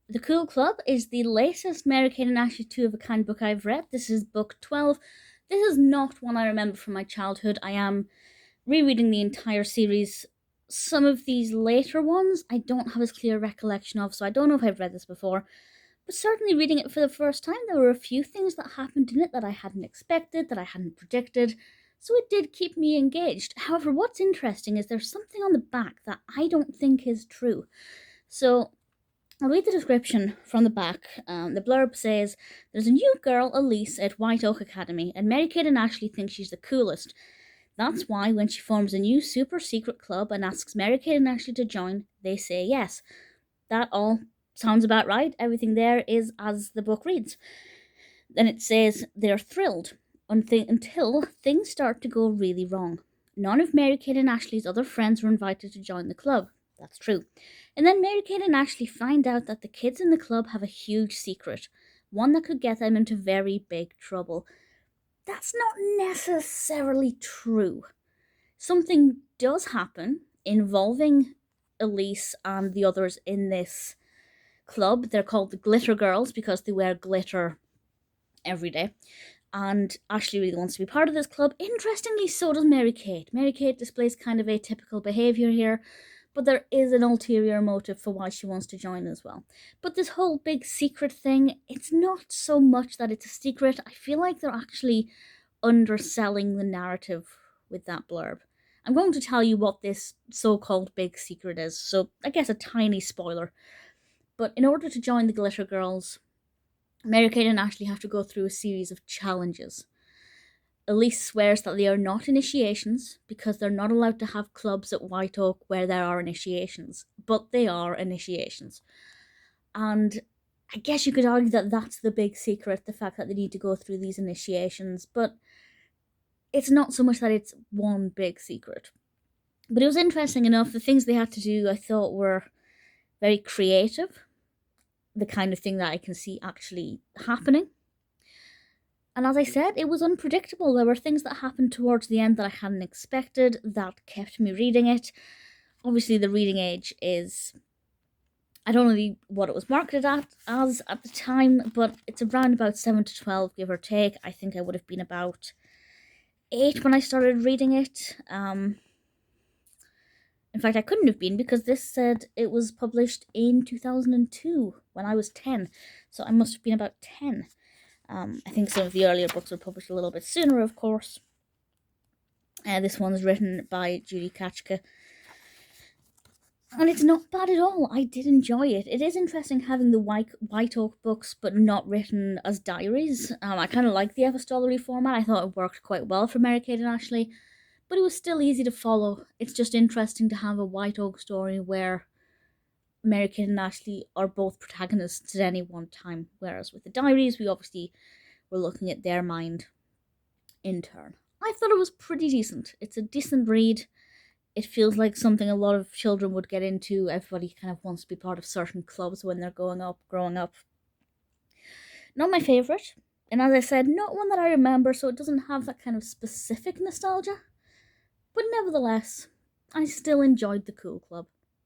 The Cool Club is the latest Mary-Kate and Ashley two-of-a-kind book I've read. This is book 12. This is not one I remember from my childhood. I am rereading the entire series. Some of these later ones I don't have as clear recollection of, so I don't know if I've read this before. But certainly reading it for the first time, there were a few things that happened in it that I hadn't expected, that I hadn't predicted, so it did keep me engaged. However, what's interesting is there's something on the back that I don't think is true. So I'll read the description from the back. The blurb says, "There's a new girl, Elise, at White Oak Academy, and Mary-Kate and Ashley think she's the coolest. That's why when she forms a new super secret club and asks Mary-Kate and Ashley to join, they say yes." That all sounds about right. Everything there is as the book reads. Then it says they're thrilled until things start to go really wrong. None of Mary-Kate and Ashley's other friends were invited to join the club. That's true. And then Mary-Kate and Ashley find out that the kids in the club have a huge secret, one that could get them into very big trouble. That's not necessarily true. Something does happen involving Elise and the others in this club. They're called the Glitter Girls because they wear glitter every day. And Ashley really wants to be part of this club. Interestingly, so does Mary-Kate. Mary-Kate displays kind of atypical behaviour here, but there is an ulterior motive for why she wants to join as well. But this whole big secret thing, it's not so much that it's a secret. I feel like they're actually underselling the narrative with that blurb. I'm going to tell you what this so-called big secret is, so I guess a tiny spoiler. But in order to join the Glitter Girls, Mary-Kate and Ashley have to go through a series of challenges. Elise swears that they are not initiations because they're not allowed to have clubs at White Oak where there are initiations, but they are initiations. And I guess you could argue that that's the big secret, the fact that they need to go through these initiations, but it's not so much that it's one big secret. But it was interesting enough. The things they had to do I thought were very creative, the kind of thing that I can see actually happening. And as I said, it was unpredictable. There were things that happened towards the end that I hadn't expected that kept me reading it. Obviously, the reading age is, I don't know what it was marketed as at the time, but it's around about 7 to 12, give or take. I think I would have been about 8 when I started reading it. In fact, I couldn't have been because this said it was published in 2002 when I was 10. So I must have been about 10. I think some of the earlier books were published a little bit sooner, of course. This one's written by Judy Kachka. And it's not bad at all. I did enjoy it. It is interesting having the White Oak books, but not written as diaries. I kind of like the epistolary format. I thought it worked quite well for Mary-Kate and Ashley. But it was still easy to follow. It's just interesting to have a White Oak story where Mary-Kate and Ashley are both protagonists at any one time. Whereas with the Diaries, we obviously were looking at their mind in turn. I thought it was pretty decent. It's a decent read. It feels like something a lot of children would get into. Everybody kind of wants to be part of certain clubs when they're growing up. Not my favourite. And as I said, not one that I remember, so it doesn't have that kind of specific nostalgia. But nevertheless, I still enjoyed the Cool Club.